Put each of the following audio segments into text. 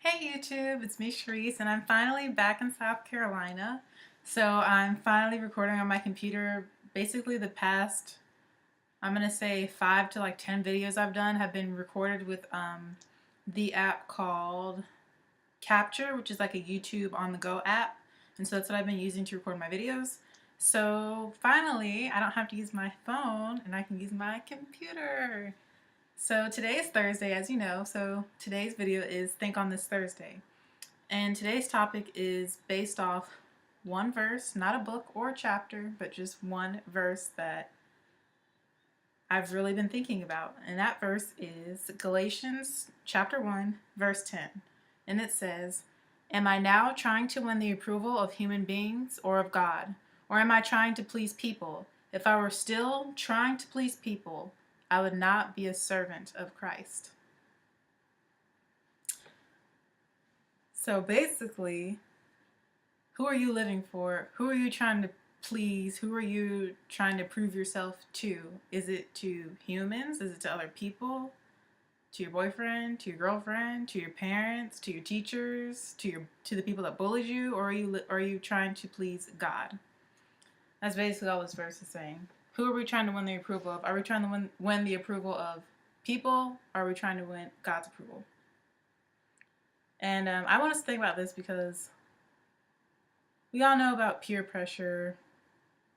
Hey YouTube, it's me Sharice, and I'm finally back in South Carolina. So I'm finally recording on my computer. Basically the past, I'm gonna say 5 to like 10 videos I've done have been recorded with the app called Capture, which is like a YouTube on the go app. And so that's what I've been using to record my videos. So finally, I don't have to use my phone and I can use my computer. So today is Thursday, as you know, so today's video is Think on This Thursday. And today's topic is based off one verse, not a book or a chapter, but just one verse that I've really been thinking about. And that verse is Galatians chapter 1, verse 10. And it says, "Am I now trying to win the approval of human beings or of God? Or am I trying to please people? If I were still trying to please people, I would not be a servant of Christ." So basically, who are you living for? Who are you trying to please? Who are you trying to prove yourself to? Is it to humans? Is it to other people? To your boyfriend, to your girlfriend, to your parents, to your teachers, to the people that bullied you, or are you trying to please God? That's basically all this verse is saying. Who are we trying to win the approval of? Are we trying to win the approval of people? Or are we trying to win God's approval? And I want us to think about this because we all know about peer pressure.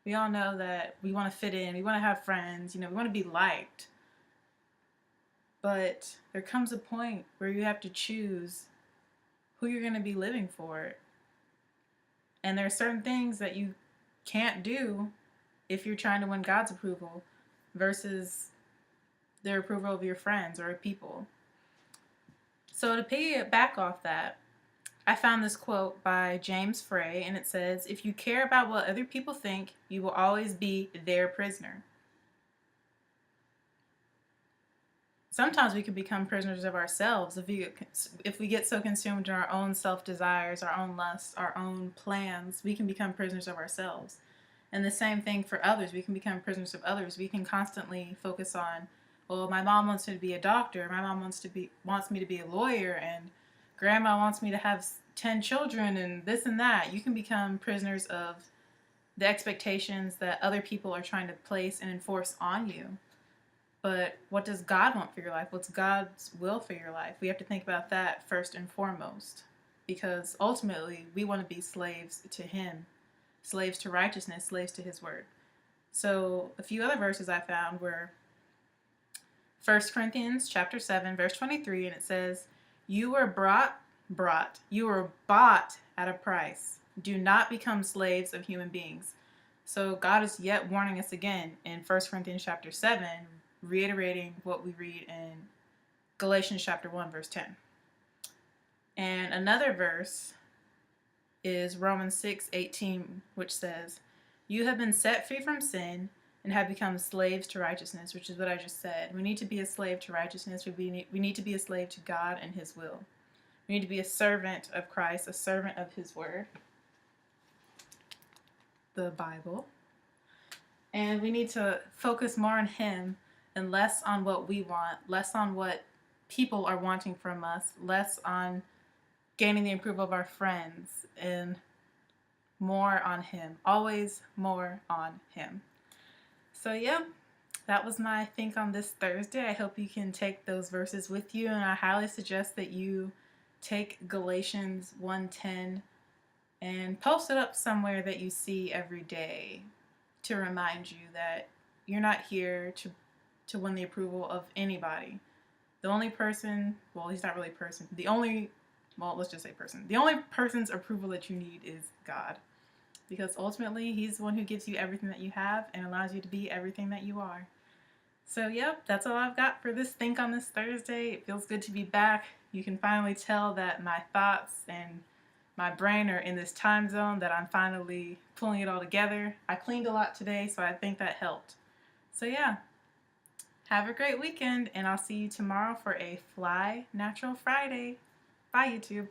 We all know that we want to fit in. We want to have friends. We want to be liked. But there comes a point where you have to choose who you're going to be living for. And there are certain things that you can't do if you're trying to win God's approval versus the approval of your friends or people. So to piggyback off that, I found this quote by James Frey, and it says, "If you care about what other people think, you will always be their prisoner." Sometimes we can become prisoners of ourselves if we get so consumed in our own self-desires, our own lusts, our own plans. We can become prisoners of ourselves. And the same thing for others. We can become prisoners of others. We can constantly focus on, well, my mom wants me to be a doctor. My mom wants me to be a lawyer, and grandma wants me to have 10 children and this and that. You can become prisoners of the expectations that other people are trying to place and enforce on you. But what does God want for your life? What's God's will for your life? We have to think about that first and foremost, because ultimately we want to be slaves to Him, slaves to righteousness, slaves to His word. So a few other verses I found were 1 Corinthians chapter 7, verse 23, and it says, "You were you were bought at a price. Do not become slaves of human beings." So God is yet warning us again in 1 Corinthians chapter 7, reiterating what we read in Galatians chapter 1, verse 10. And another verse is Romans 6:18, which says, "You have been set free from sin and have become slaves to righteousness," which is what I just said. We need to be a slave to righteousness. We need to be a slave to God and His will. We need to be a servant of Christ, a servant of His word, the Bible. And we need to focus more on Him and less on what we want, less on what people are wanting from us, less on gaining the approval of our friends, and more on Him. Always more on Him. So yeah, that was my think on this Thursday. I hope you can take those verses with you, and I highly suggest that you take Galatians 1:10 and post it up somewhere that you see every day to remind you that you're not here to win the approval of anybody. The only person, well, he's not really a person. Let's just say person. The only person's approval that you need is God. Because ultimately, He's the one who gives you everything that you have and allows you to be everything that you are. So, yep, that's all I've got for this Think on this Thursday. It feels good to be back. You can finally tell that my thoughts and my brain are in this time zone, that I'm finally pulling it all together. I cleaned a lot today, so I think that helped. So, yeah. Have a great weekend, and I'll see you tomorrow for a Fly Natural Friday. Bye, YouTube.